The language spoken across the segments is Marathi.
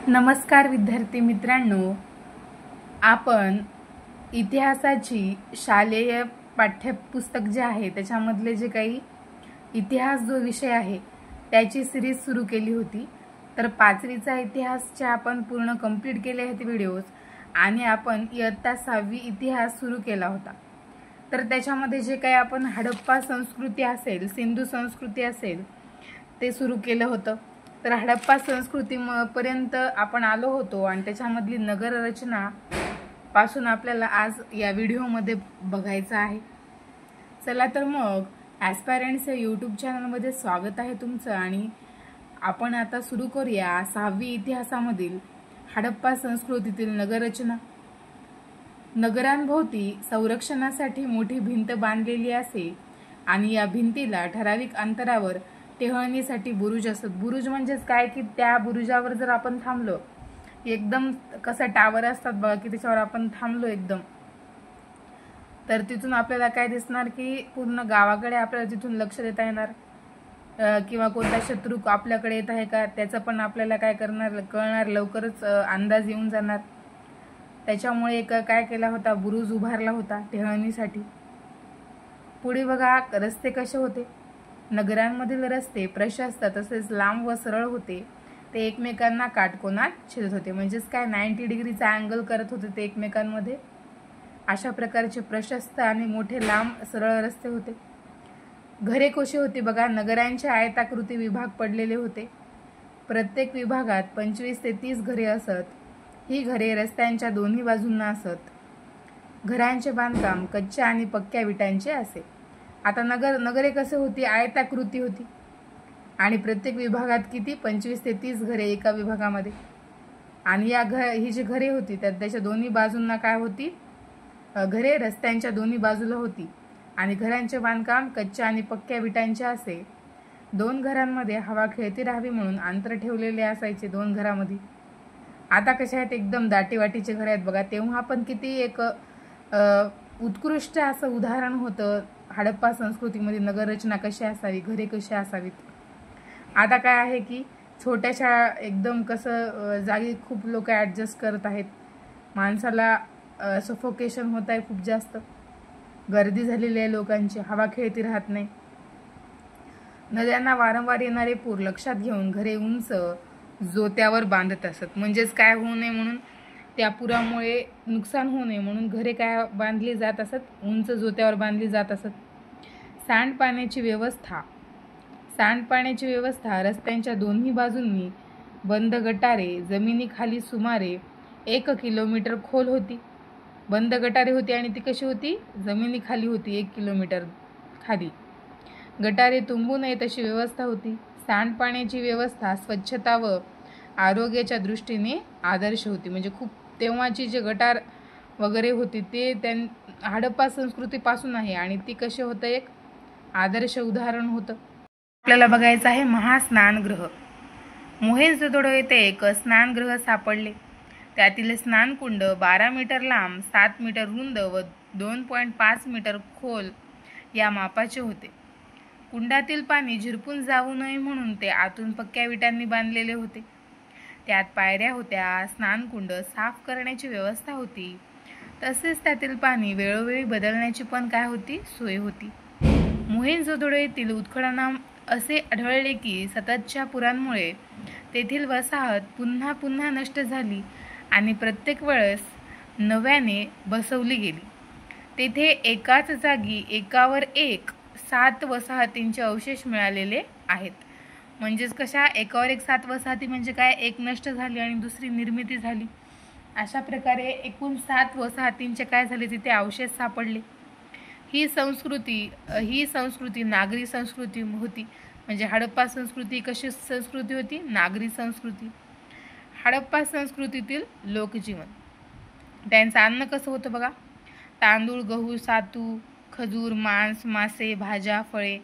नमस्कार विद्यार्थी मित्रांनो, आपण इतिहासाची शालेय पाठ्यपुस्तक जे आहे त्याच्यामधले जे काही इतिहास जो विषय आहे त्याची सिरीज सुरू केली होती। तर पाचवीचा इतिहासचे आपण पूर्ण कंप्लीट केले आहेत व्हिडिओज आणि आपण इयत्ता 6वी इतिहास सुरू केला होता। तर त्याच्यामध्ये जे काही आपण हडप्पा संस्कृती असेल, सिंधू संस्कृती असेल ते सुरू केलं होतं। तर हडप्पा संस्कृती पर्यंत आपण आलो होतो आणि त्याच्यामधली नगर रचना पासून आपल्याला आज या व्हिडिओमध्ये बघायचं आहे। चला तर मग ॲस्पायरंट्स या यूट्यूब चॅनलमध्ये स्वागत आहे तुमचं आणि आपण आता सुरू करूया 6वी इतिहासामधील हडप्पा संस्कृतीतील नगर रचना। नगरांभोवती संरक्षणासाठी मोठी भिंत बांधलेली असे आणि या भिंतीला ठराविक अंतरावर टेहळणीसाठी बुरुज असत। बुरुज म्हणजेच काय की त्या बुरुजावर जर आपण थांबलो, एकदम कसा टावर असतात बघा की त्याच्यावर आपण थांबलो एकदम, तर तिथून आपल्याला काय दिसणार की पूर्ण गावाकडे आपल्याला तिथून लक्ष देता येणार किंवा कोणता शत्रू आपल्याकडे येत आहे का त्याचं पण आपल्याला काय कळणार, लवकरच अंदाज येऊन जाणार। त्याच्यामुळे काय केला होता, बुरुज उभारला होता टेहळणीसाठी। पुढे बघा रस्ते कसे होते। नगरांमधील रस्ते प्रशस्त तसेच लांब व सरळ होते। ते एकमेकांना काटकोनात छेदत होते, म्हणजेच काय 90 डिग्रीचा अँगल करत होते ते एकमेकांमध्ये। अशा प्रकारचे प्रशस्त आणि मोठे लांब सरळ रस्ते होते। घरे कशी होती बघा, नगरांचे आयताकृती विभाग पडलेले होते। प्रत्येक विभागात 25 ते 30 घरे असत। ही घरे रस्त्यांच्या दोन्ही बाजूंना असत। घरांचे बांधकाम कच्च्या आणि पक्क्या विटांचे असे। आता नगरे कसे होती, आयताकृती होती आणि प्रत्येक विभागात किती 25 ते 30 घरे एका विभागामध्ये। आणि ही जी घरे होती त्याच्या दोन्ही बाजूंना काय होती, घरे रस्त्यांच्या दोन्ही बाजूला होती आणि घरांचे बांधकाम कच्च्या आणि पक्क्या विटांचे असे। 2 घरांमध्ये हवा खेळती राहावी म्हणून अंतर ठेवलेले असायचे 2 घरामध्ये। आता कसे आहेत, एकदम दाटीवाटीचे घर आहेत बघा। तेव्हा पण किती एक उत्कृष्ट असं उदाहरण होतं हडप्पा संस्कृतीमध्ये नगर रचना कशी असावी, घरे कशी असावीत। आता काय आहे की छोट्याशा एकदम कसं जागी खूप लोक ॲडजस्ट करत आहेत, माणसाला सफोकेशन होत आहे, खूप जास्त गर्दी झालेली आहे लोकांची, हवा खेळती राहत नाही। नद्यांना वारंवार येणारे पूर लक्षात घेऊन घरे उंच जोत्यावर बांधत असत, म्हणजेच काय होऊ नये म्हणून, त्या पुरामुळे नुकसान होऊ नये म्हणून घरे काय बांधली जात असत, उंच जोत्यावर बांधली जात असत। सांडपाण्याची व्यवस्था रस्त्यांच्या दोन्ही बाजूंनी बंद गटारे, जमिनीखाली सुमारे 1 किलोमीटर खोल होती। बंद गटारे होती आणि ती कशी होती, जमिनीखाली होती, 1 किलोमीटर खाली। गटारे तुंबू नये तशी व्यवस्था होती। सांडपाण्याची व्यवस्था स्वच्छता व आरोग्याच्या दृष्टीने आदर्श होती, म्हणजे खूप तेव्हाची जे गटार वगैरे होती ते हडप्पा संस्कृतीपासून आहे आणि ती कशी होतं, एक आदर्श उदाहरण होतं। आपल्याला बघायचं आहे महास्नानगृह। मोहेंजोदडो येथे एक स्नानगृह सापडले। त्यातील स्नानकुंड 12 मीटर लांब, 7 मीटर रुंद व 2.5 मीटर खोल या मापाचे होते। कुंडातील पाणी झिरपून जाऊ नये म्हणून ते आतून पक्क्या विटांनी बांधलेले होते। त्यात पायऱ्या होत्या। स्नानकुंड साफ करण्याची व्यवस्था होती, तसेच त्यातील पाणी वेळोवेळी बदलण्याची पण काय होती, सोय होती। मोहेंजोदडो येथील उत्खननात असे आढळले की सततच्या पुरांमुळे तेथील वसाहत पुन्हा नष्ट झाली आणि प्रत्येक वेळेस नव्याने बसवली गेली। तेथे एकाच जागी एकावर एक 7 वसाहतींचे अवशेष मिळालेले आहेत। म्हणजेच कशा, एकावर एक 7 वसाहती म्हणजे काय, एक नष्ट झाली आणि दुसरी निर्मिती झाली। अशा प्रकारे एकूण 7 वसाहतींचे काय झाले, तिथे अवशेष सापडले। ही संस्कृती नागरी संस्कृती होती। म्हणजे हडप्पा संस्कृती कशी संस्कृती होती, नागरी संस्कृती। हडप्पा संस्कृतीतील लोकजीवन, त्यांचं अन्न कसं होतं बघा, तांदूळ, गहू, सातू, खजूर, मांस, मासे, भाज्या, फळे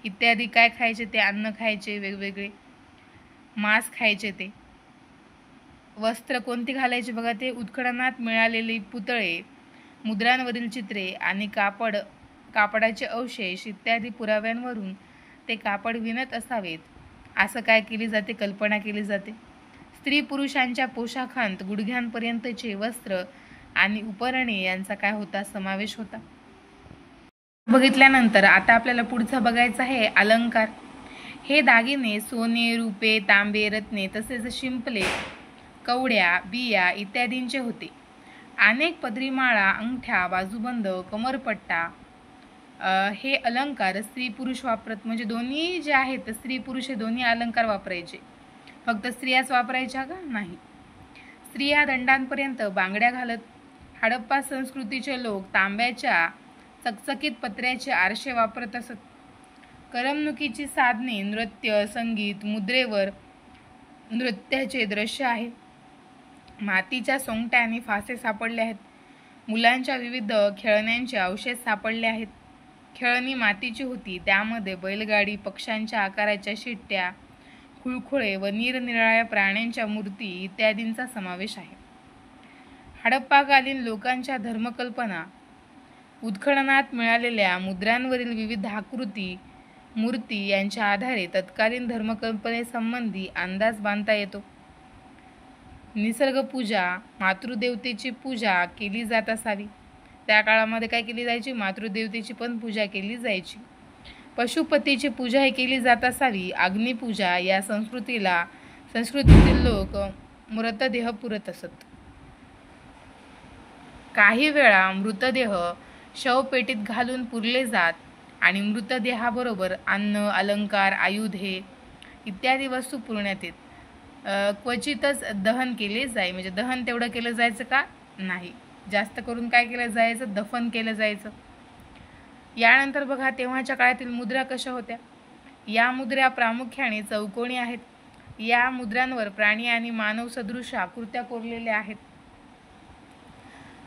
इत्यादी काय खायचे, ते अन्न खायचे, वेगवेगळे मांस खायचे ते। वस्त्र कोणती घालायचे बघा, ते उत्खननात मिळालेली पुतळे, मुद्रांवरील चित्रे आणि कापडाचे अवशेष इत्यादी पुराव्यांवरून ते कापड विणत असावेत असं काय केली जाते, कल्पना केली जाते। स्त्री पुरुषांच्या पोशाखांत गुडघ्यांपर्यंतचे वस्त्र आणि उपरणे यांचा काय होता, समावेश होता. बघितल्यानंतर आता आपल्याला पुढचं बघायचं आहे अलंकार. हे दागिने सोने, रुपे, तांबे, रत्ने तसेच शिंपले, कवड्या, बिया इत्यादींचे होते. अनेक पदरीमाळा, अंगठ्या, बाजूबंद, कमरपट्टा हे अलंकार स्त्री पुरुष वापरत, म्हणजे दोन्ही जे आहेत स्त्री पुरुष हे दोन्ही अलंकार वापरायचे. फक्त स्त्रियाच वापरायच्या का, नाही. स्त्रिया दंडांपर्यंत बांगड्या घालत. हडप्पा संस्कृतीचे लोक तांब्याच्या चकचकीत पत्र्याचे आरसे वापरत असत. करमणुकीची साधने, नृत्य, संगीत, मुद्रेवर नृत्याचे दृश्य आहे. मातीच्या सोंगट्या आणि फासे सापडले आहेत. मुलांच्या विविध खेळण्यांचे अवशेष सापडले आहेत. खेळणी मातीची होती, त्यामध्ये बैलगाडी, पक्ष्यांच्या आकाराच्या शिट्ट्या, खुळखुळे व निरनिराळ्या प्राण्यांच्या मूर्ती इत्यादींचा समावेश आहे. हडप्पाकालीन लोकांच्या धर्मकल्पना. उत्खननात मिळालेल्या मुद्रांवरील विविध आकृती, मूर्ती यांच्या आधारे तत्कालीन धर्मकल्पनेसंबंधी अंदाज बांधता येतो. निसर्गपूजा. मातृदेवतेची पूजा केली जात असावी. त्या काळामध्ये काय केली जायची, मातृदेवतेची पण पूजा केली जायची. पशुपतीची पूजा ही केली जात असावी. अग्निपूजा. या संस्कृतीतील लोक मृतदेह पुरत असत. काही वेळा मृतदेह शवपेटीत घालून पुरले जात आणि मृतदेहाबरोबर अन्न, अलंकार, आयुधे इत्यादी वस्तू पुरण्यात येत. क्वचितच दहन केले जाई, म्हणजे दहन तेवढं केलं जायचं का, नाही. जास्त करून काय केलं जायचं, दफन केलं जायचं. यानंतर बघा तेव्हाच्या काळातील मुद्रा कशा होत्या. या मुद्रा प्रामुख्याने चौकोनी आहेत. या मुद्रांवर प्राणी आणि मानव सदृश आकृत्या कोरलेल्या आहेत.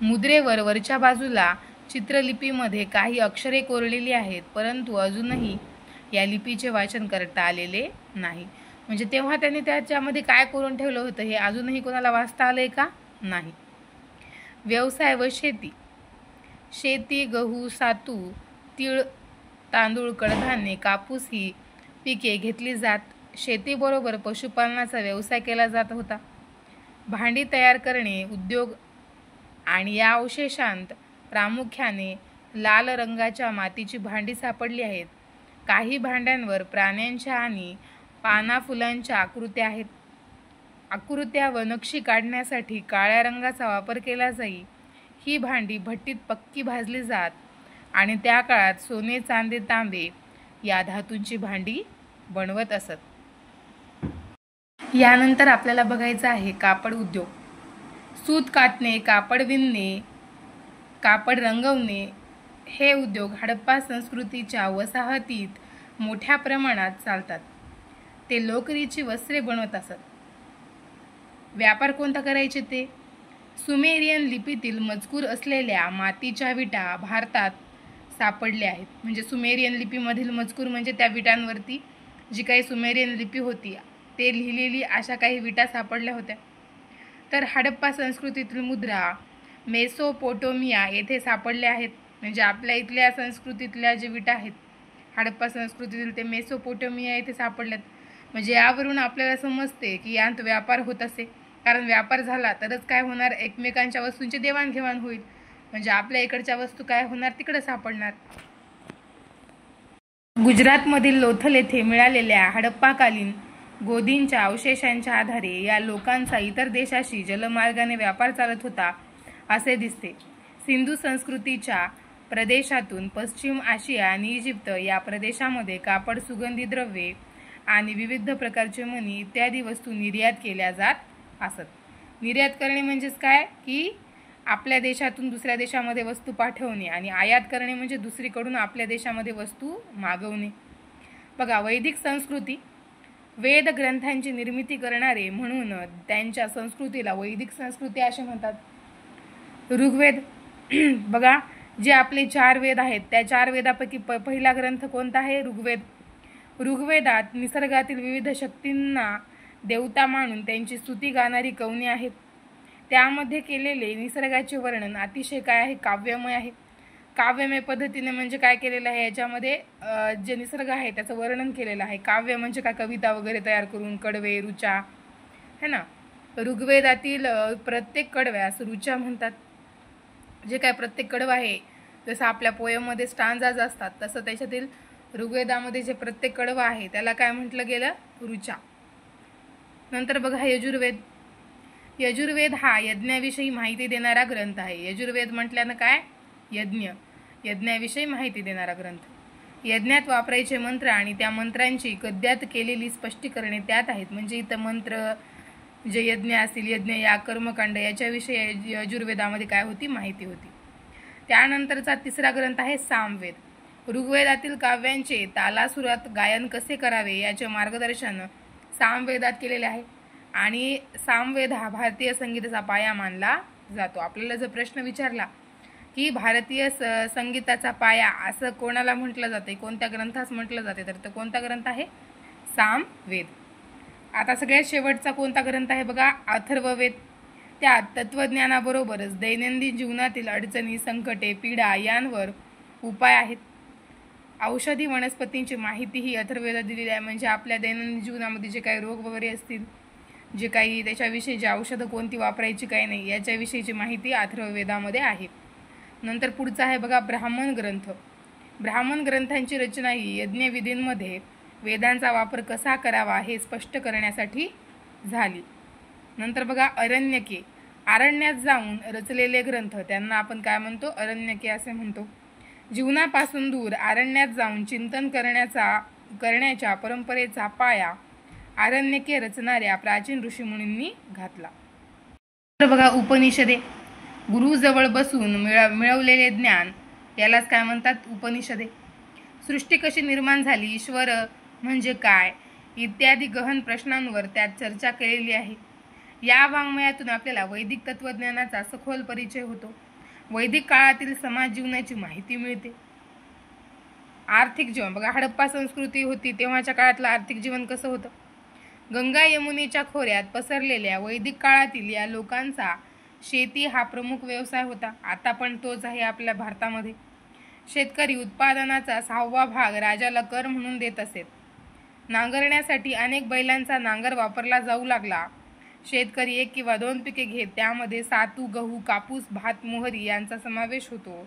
मुद्रेवर वरच्या बाजूला चित्रलिपीमध्ये काही अक्षरे कोरलेली आहेत, परंतु अजूनही या लिपीचे वाचन करता आलेले नाही. म्हणजे तेव्हा त्यांनी त्याच्यामध्ये काय कोरून ठेवलं होतं हे अजूनही कोणाला वाचता आलंय का, नाही. व्यवसाय व शेती. शेती, गहू, सातू, तीळ, तांदूळ, कडधान्ये, कापूस ही पिके घेतली जात. शेतीबरोबर पशुपालनाचा व्यवसाय केला जात होता. भांडी तयार करणे उद्योग आणि या अवशेषांत प्रामुख्याने लाल रंगाच्या मातीची भांडी सापडली आहेत. काही भांड्यांवर प्राण्यांच्या आणि पाना फुलांच्या आकृत्या आहेत. आकृत्या व नक्षी काढण्यासाठी काळ्या रंगाचा वापर केला जाई. ही भांडी भट्टीत पक्की भाजली जात आणि त्या काळात सोने, चांदी, तांबे या धातूंची भांडी बनवत असत. यानंतर आपल्याला बघायचं आहे कापड उद्योग. सूत कातणे, कापड विणणे, कापड रंगवणे हे उद्योग हडप्पा संस्कृतीच्या वसाहतीत मोठ्या प्रमाणात चालतात. ते लोकरीची वस्त्रे बनवत असत. व्यापार कोणता करायचे ते सुमेरियन लिपीतील मजकूर असलेल्या मातीच्या विटा भारतात सापडल्या आहेत. म्हणजे सुमेरियन लिपीमधील मजकूर म्हणजे त्या विटांवरती जी काही सुमेरियन लिपी होती ते लिहिलेली अशा काही विटा सापडल्या होत्या. तर हडप्पा संस्कृतीतील मुद्रा मेसोपोटोमिया येथे सापडल्या आहेत. म्हणजे आपल्या इथल्या संस्कृतीतल्या जे विटा आहेत हडप्पा संस्कृतीतील ते मेसोपोटोमिया येथे सापडल्यात. म्हणजे यावरून आपल्याला समजते की यात व्यापार होत असे, कारण व्यापार झाला तरच काय होणार, एकमेकांच्या वस्तूंची देवाणघेवाण होईल. म्हणजे आपल्या इकडच्या वस्तू काय होणार, तिकडे सापडणार. गुजरातमधील लोथल येथे मिळालेल्या हडप्पाकालीन गोदींच्या अवशेषांच्या आधारे या लोकांचा इतर देशाशी जलमार्गाने व्यापार चालत होता असे दिसते. सिंधू संस्कृतीच्या प्रदेशातून पश्चिम आशिया आणि इजिप्त या प्रदेशामध्ये कापड, सुगंधी द्रव्ये आणि विविध प्रकारचे मणी इत्यादी वस्तू निर्यात केल्या जात असत. निर्यात करणे म्हणजेच काय की आपल्या देशातून दुसऱ्या देशामध्ये वस्तू पाठवणे आणि आयात करणे म्हणजे दुसरीकडून आपल्या देशामध्ये वस्तू मागवणे. बघा वैदिक संस्कृती. वेद ग्रंथांची निर्मिती करणारे म्हणून त्यांच्या संस्कृतीला वैदिक संस्कृती असे म्हणतात. ऋग्वेद बघा जे आपले 4 वेद आहेत त्या 4 वेदापैकी पहिला ग्रंथ कोणता आहे, ऋग्वेद. ऋग्वेदात निसर्गातील विविध शक्तींना देवता मानून त्यांची स्तुती गाणारी कवने आहेत. त्यामध्ये केलेले निसर्गाचे वर्णन अतिशय काय आहे, काव्यमय आहे. काव्यमय पद्धतीने म्हणजे काय केलेलं आहे, याच्यामध्ये जे निसर्ग आहे त्याचं वर्णन केलेलं आहे. काव्य म्हणजे काय, कविता वगैरे तयार करून कडवे, ऋचा है ना. ऋग्वेदातील प्रत्येक कडव्यास ऋचा म्हणतात. जे काय प्रत्येक कडवं आहे, जसं आपल्या पोयममध्ये स्टांजाज असतात तसं त्याच्यातील ऋग्वेदामध्ये जे प्रत्येक कडवं आहे त्याला काय म्हटलं गेलं, ऋचा. नंतर बघा यजुर्वेद. यजुर्वेद हा यज्ञाविषयी माहिती देणारा ग्रंथ आहे. यजुर्वेद म्हटल्यानं काय, यज्ञ, यज्ञाविषयी माहिती देणारा ग्रंथ. यज्ञात वापरायचे मंत्र आणि त्या मंत्रांची गद्यात केलेली स्पष्टीकरणे त्यात आहेत. म्हणजे इथं मंत्र जे यज्ञ असतील, यज्ञ या कर्मकांड याच्याविषयी यजुर्वेदामध्ये काय होती, माहिती होती. त्यानंतरचा तिसरा ग्रंथ आहे सामवेद. ऋग्वेदातील काव्यांचे तालासुरात गायन कसे करावे याचे मार्गदर्शन सामवेदात केलेले आहे. आणि सामवेद हा भारतीय संगीताचा पाया मानला जातो. आपल्याला जर प्रश्न विचारला की भारतीय संगीताचा पाया असं कोणाला म्हटलं जाते, कोणत्या ग्रंथास म्हटलं जाते, तर तो कोणता ग्रंथ आहे, सामवेद. आता सगळ्यात शेवटचा कोणता ग्रंथ आहे बघा, अथर्ववेद. त्यात तत्वज्ञानाबरोबरच दैनंदिन जीवनातील अडचणी, संकटे, पीडा यांवर उपाय आहेत. औषधी वनस्पतींची माहिती ही अथर्ववेदात दिलेली आहे. म्हणजे आपल्या दैनंदिन जीवनामध्ये जे काही रोग वगैरे असतील, जे काही त्याच्याविषयी जे औषधं कोणती वापरायची काही नाही याच्याविषयीची माहिती अथर्ववेदामध्ये आहे. नंतर पुढचा आहे बघा ब्राह्मण ग्रंथ. ब्राह्मण ग्रंथांची रचना ही यज्ञविधींमध्ये वेदांचा वापर कसा करावा हे स्पष्ट करण्यासाठी झाली. नंतर बघा अरण्यके. अरण्यात जाऊन रचलेले ग्रंथ त्यांना आपण काय म्हणतो, अरण्यके असे म्हणतो. जीवनापासून दूर अरण्यात जाऊन चिंतन करण्याच्या परंपरेचा पाया अरण्यके रचणाऱ्या प्राचीन ऋषीमुनींनी घातला. तर बघा उपनिषदे. गुरुजवळ बसून मिळवलेले ज्ञान यालाच काय म्हणतात, उपनिषदे. सृष्टी कशी निर्माण झाली, ईश्वर म्हणजे काय इत्यादी गहन प्रश्नांवर त्यात चर्चा केलेली आहे. या वाङ्मयातून आपल्याला वैदिक तत्वज्ञानाचा सखोल परिचय होतो. वैदिक काळातील समाज जीवनाची माहिती मिळते. आर्थिक जीवन बघा, हडप्पा संस्कृती होती तेव्हाच्या काळातलं आर्थिक जीवन कसं होतं. गंगा यमुनेच्या खोऱ्यात पसरलेल्या वैदिक काळातील या लोकांचा शेती हा प्रमुख व्यवसाय होता. आता पण तोच आहे आपल्या भारतामध्ये. शेतकरी उत्पादनाचा 6वा भाग राजाला कर म्हणून देत असेत. नांगरण्यासाठी अनेक बैलांचा नांगर वापरला जाऊ लागला. शेतकरी 1 किंवा 2 पिके घेत त्यामध्ये सातू, गहू, कापूस, भात, मोहरी यांचा समावेश होतो.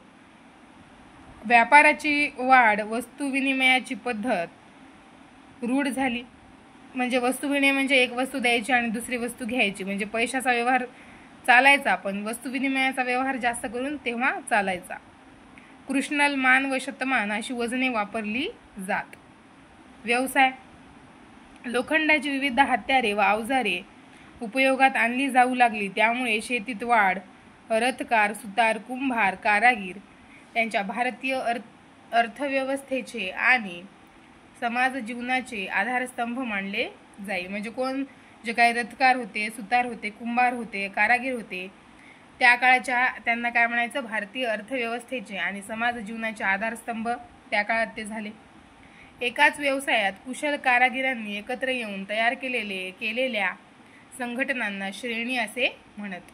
व्यापाराची वाढ, वस्तू विनिमयाची पद्धत रूढ झाली. म्हणजे वस्तू विनिमय म्हणजे एक वस्तू द्यायची आणि दुसरी वस्तू घ्यायची, म्हणजे पैशाचा व्यवहार चालायचा, पण वस्तू विनिमयाचा व्यवहार जास्त करून तेव्हा चालायचा. कृष्णल, मान व शतमान अशी वजने वापरली जात. व्यवसाय. लोखंडाची विविध हत्यारे व अवजारे उपयोगात आणली जाऊ लागली. त्यामुळे शेतीत वाढ. रथकार, सुतार, कुंभार, कारागीर यांच्या भारतीय अर्थव्यवस्थेचे आणि समाज जीवनाचे आधारस्तंभ मानले जाई. म्हणजे कोण, जे काही रथकार होते, सुतार होते, कुंभार होते, कारागीर होते, त्या काळाच्या त्यांना काय म्हणायचं, भारतीय अर्थव्यवस्थेचे आणि समाज जीवनाचे आधारस्तंभ त्या काळात ते झाले. एकाच व्यवसायात कुशल कारागिरांनी एकत्र येऊन तयार केलेल्या संघटनांना श्रेणी असे म्हणत.